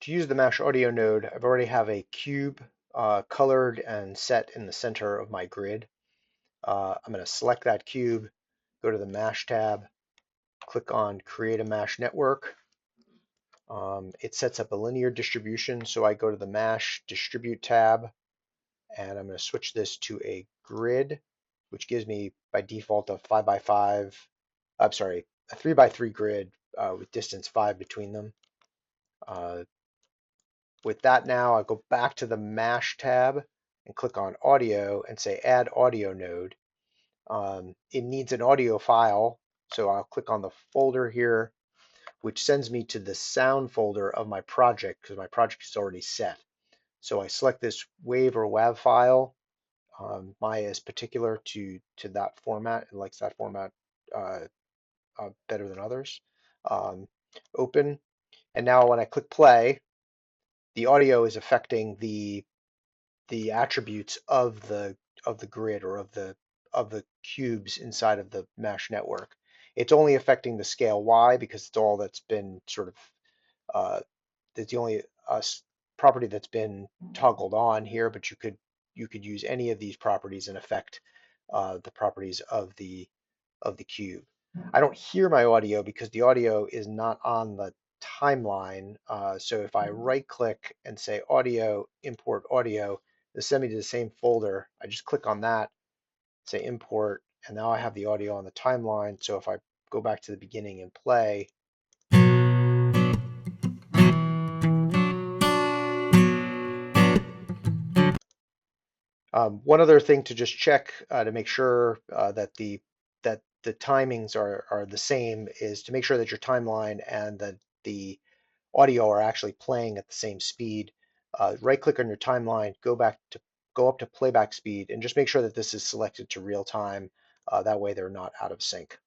to use the Mash Audio node, I've already have a cube colored and set in the center of my grid. I'm going to select that cube, go to the Mash tab, click on Create a Mash Network. It sets up a linear distribution, so I go to the Mash Distribute tab, and I'm going to switch this to a grid, which gives me by default a 5 by 5. I'm sorry, a 3 by 3 grid with distance 5 between them. With that now, I go back to the Mash tab and click on Audio and say Add Audio Node. It needs an audio file, so I'll click on the folder here, which sends me to the sound folder of my project because my project is already set. So I select this WAV or WAV file. Maya is particular to that format and likes that format better than others. Open, and now when I click play, the audio is affecting the attributes of the grid or of the cubes inside of the mesh network. It's only affecting the scale Y because it's all that's been sort of it's the only property that's been toggled on here, but you could use any of these properties and affect the properties of the cube. I don't hear my audio because the audio is not on the timeline. So if I right click and say audio, import audio, it'll send me to the same folder. I just click on that, say import, and now I have the audio on the timeline. So if I go back to the beginning and play, one other thing to just check to make sure that the timings are the same is to make sure that your timeline and the audio are actually playing at the same speed. Right click on your timeline, go up to playback speed, and just make sure that this is selected to real time. That way they're not out of sync.